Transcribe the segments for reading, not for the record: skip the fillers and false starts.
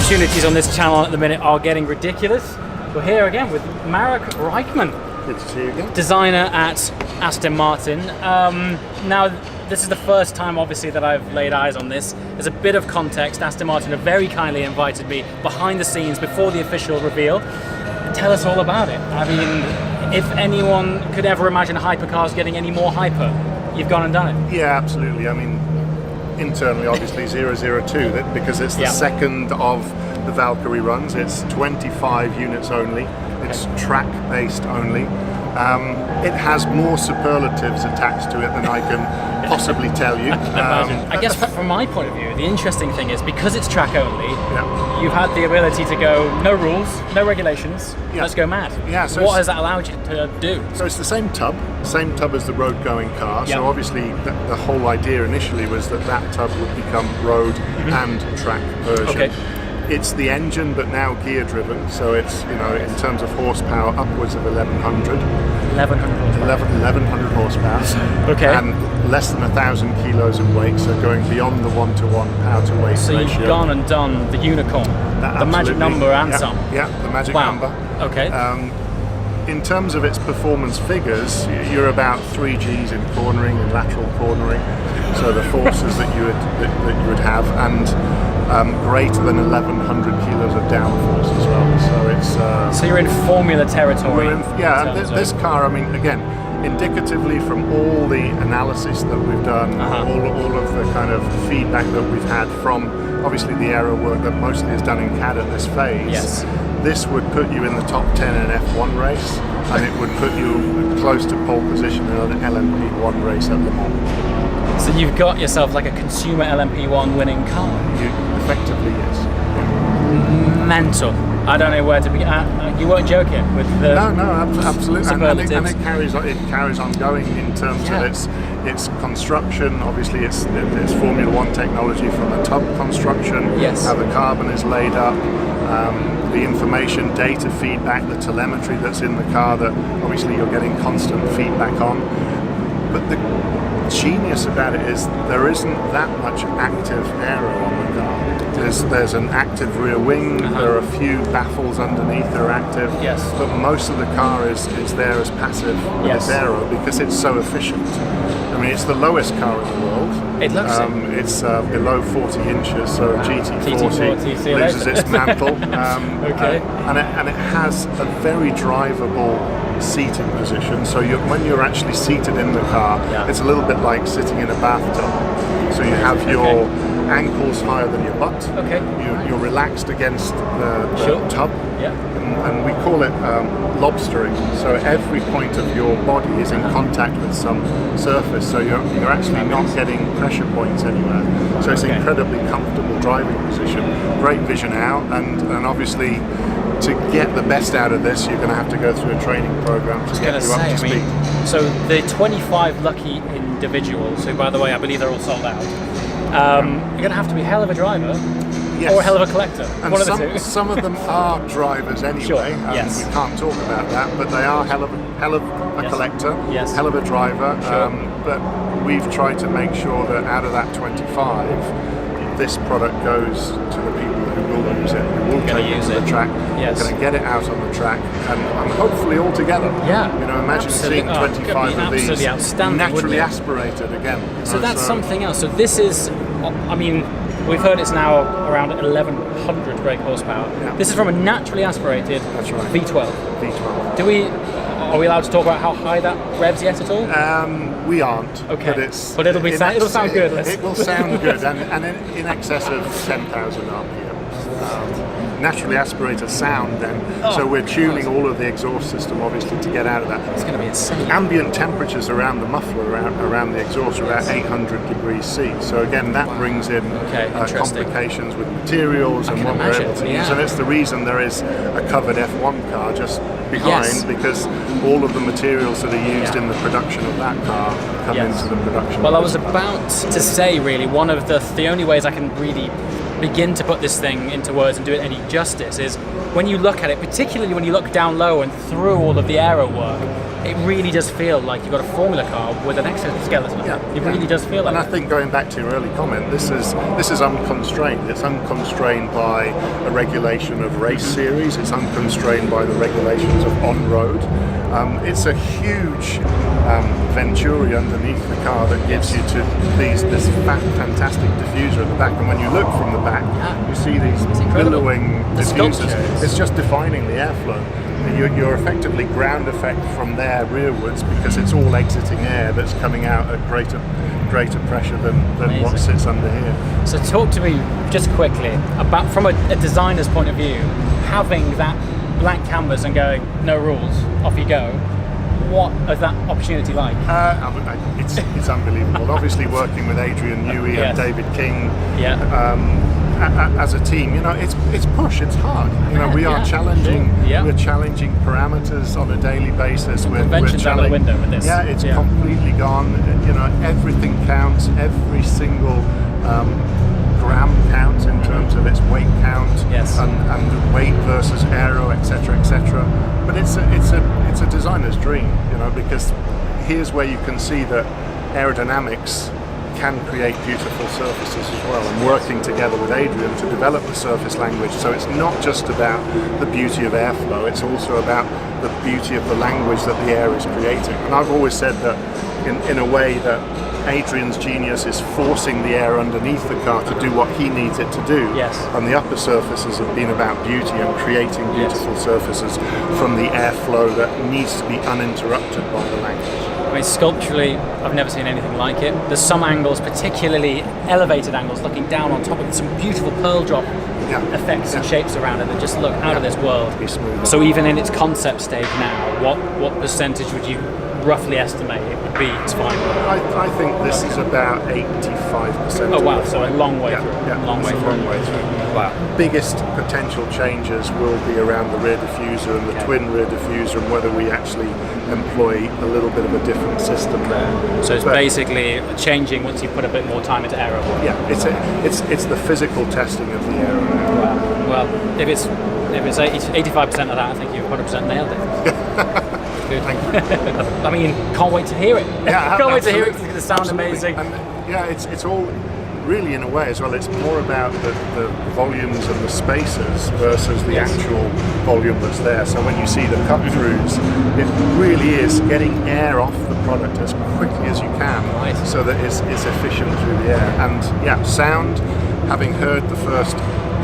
opportunities on this channel at the minute are getting ridiculous. We're here again with Marek Reichman. Good to see you again. Designer at Aston Martin. Now, this is the first time, obviously, that I've laid eyes on this. There's a bit of context. Aston Martin have very kindly invited me behind the scenes before the official reveal. Tell us all about it. I mean, if anyone could ever imagine hypercars getting any more hyper, you've gone and done it. Yeah, absolutely. I mean, internally, obviously, 002, because it's the second of the Valkyrie runs. It's 25 units only. It's track-based only. It has more superlatives attached to it than I can possibly tell you. I guess from my point of view, the interesting thing is because it's track only, you've had the ability to go, no rules, no regulations, let's go mad. Yeah, so what has that allowed you to do? So it's the same tub as the road-going car. So obviously the whole idea initially was that tub would become road and track version. Okay. It's the engine, but now gear-driven. So it's, you know, in terms of horsepower, upwards of 1100. 1100 horsepower. Okay. And less than 1,000 kilos of weight. So going beyond the 1-to-1 power-to-weight ratio. So you've gone and done the unicorn, the magic number and some. Yeah, the magic number. Okay. In terms of its performance figures, you're about 3 Gs in cornering and lateral cornering. So the forces that you would have, and greater than 1,100 kilos of downforce as well. So it's so you're in formula territory. And this car, I mean, again, indicatively from all the analysis that we've done, all of the kind of feedback that we've had from obviously the aero work that mostly is done in CAD at this phase. Yes. This would put you in the top 10 in an F1 race, and it would put you close to pole position in an LMP1 race at Le Mans. So you've got yourself like a consumer LMP1 winning car. Effectively, yes. Mental. I don't know where to begin. You weren't joking with the no, absolutely. And it carries on going in terms of its construction. Obviously, it's Formula One technology from the tub construction. Yes. How the carbon is laid up. The information, data feedback, the telemetry that's in the car that obviously you're getting constant feedback on. But the genius about it is there isn't that much active aero on the car. There's an active rear wing, there are a few baffles underneath that are active, but most of the car is there as passive with its aero because it's so efficient. I mean, it's the lowest car in the world. It looks it's below 40 inches, so a GT40 loses its mantle. And it has a very drivable seating position. So when you're actually seated in the car, it's a little bit like sitting in a bathtub. So you have your ankles higher than your butt. You're relaxed against the tub. And we call it lobstering. So every point of your body is in contact with some surface. So you're actually not getting pressure points anywhere. So it's incredibly comfortable driving position. Great vision out, and obviously to get the best out of this, you're going to have to go through a training program to get you up to speed. So the 25 lucky individuals, who by the way I believe they're all sold out, you're going to have to be a hell of a driver or a hell of a collector. And one of the two. Some of them are drivers anyway. We can't talk about that, but they are hell of a collector, hell of a driver. But we've tried to make sure that out of that 25, this product goes to the people who will use it, who will take it to the track, going to get it out on the track, and hopefully all together. You know, imagine seeing 25 of these naturally aspirated again. So that's something else. So this is, I mean, we've heard it's now around 1,100 brake horsepower. This is from a naturally aspirated V12. Are we allowed to talk about how high that revs yet at all? We aren't. Okay. But it'll sound good. It will sound good, and in excess of 10,000 RPM. Naturally aspirated sound then. So we're tuning all of the exhaust system obviously to get out of that. It's going to be insane. Ambient temperatures around the muffler, around the exhaust, are about 800 degrees C. So again, that brings in complications with materials and what we're able to use. And it's the reason there is a covered F1 car just behind, because all of the materials that are used in the production of that car come into the production. Well, I was about to say really, one of the only ways I can really begin to put this thing into words and do it any justice is when you look at it, particularly when you look down low and through all of the aero work, Yeah. it really does feel like you've got a Formula car with an exoskeleton. Yeah, It really does feel like And that. I think going back to your early comment, this is unconstrained. It's unconstrained by a regulation of race series. It's unconstrained by the regulations of on-road. It's a huge Venturi underneath the car that gives you to this fantastic diffuser at the back. And when you look from the back, you see these billowing diffusers. It's just defining the airflow. You're effectively ground effect from there rearwards because it's all exiting air that's coming out at greater pressure than what sits under here. So talk to me just quickly about, from a designer's point of view, having that blank canvas and going, no rules, off you go. What is that opportunity like? It's unbelievable. Obviously, working with Adrian Newey and David King as a team, it's push. It's hard. We are challenging. We're challenging parameters on a daily basis. We're out the window with this. Yeah, it's completely gone. Everything counts. Every single gram counts in terms of its weight count and weight versus aero, etc., etc. But it's a designer's dream, because here's where you can see that aerodynamics can create beautiful surfaces as well, and working together with Adrian to develop the surface language. So it's not just about the beauty of airflow, it's also about the beauty of the language that the air is creating. And I've always said that in a way that Adrian's genius is forcing the air underneath the car to do what he needs it to do. Yes. And the upper surfaces have been about beauty and creating beautiful surfaces from the airflow that needs to be uninterrupted by the language. I mean, sculpturally, I've never seen anything like it. There's some angles, particularly elevated angles, looking down on top of it, some beautiful pearl drop effects and shapes around it that just look out of this world. So even in its concept stage now, what percentage would you roughly estimate it would be its final? I think this is about 85%. Oh wow, so a long way through. Yeah, long way through. Wow. Biggest potential changes will be around the rear diffuser and the twin rear diffuser, and whether we actually employ a little bit of a different system there. So it's basically changing once you put a bit more time into aero. Yeah, it's the physical testing of the aero now. Wow. Well, if it's 85% of that, I think you've 100% nailed it. Good. Thank you. I mean, can't wait to hear it. Yeah, can't wait to hear it. It's going to sound amazing. And it's all really, in a way as well, it's more about the volumes and the spaces versus the actual volume that's there. So when you see the cut throughs, it really is getting air off the product as quickly as you can, so that it's efficient through the air. And sound, having heard the first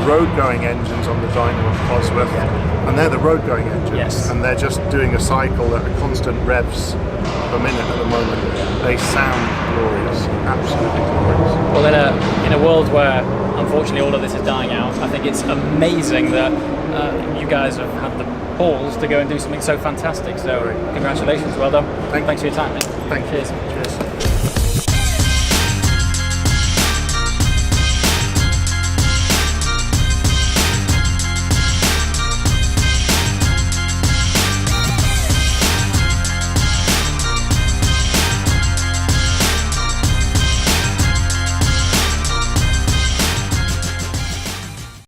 road-going engines on the dyno and Cosworth, and they're the road-going engines, and they're just doing a cycle at a constant revs per minute at the moment. They sound glorious, absolutely glorious. Well, in a world where unfortunately all of this is dying out, I think it's amazing that you guys have had the balls to go and do something so fantastic. So congratulations, well done. Thanks for your time, mate. Thank you. Cheers.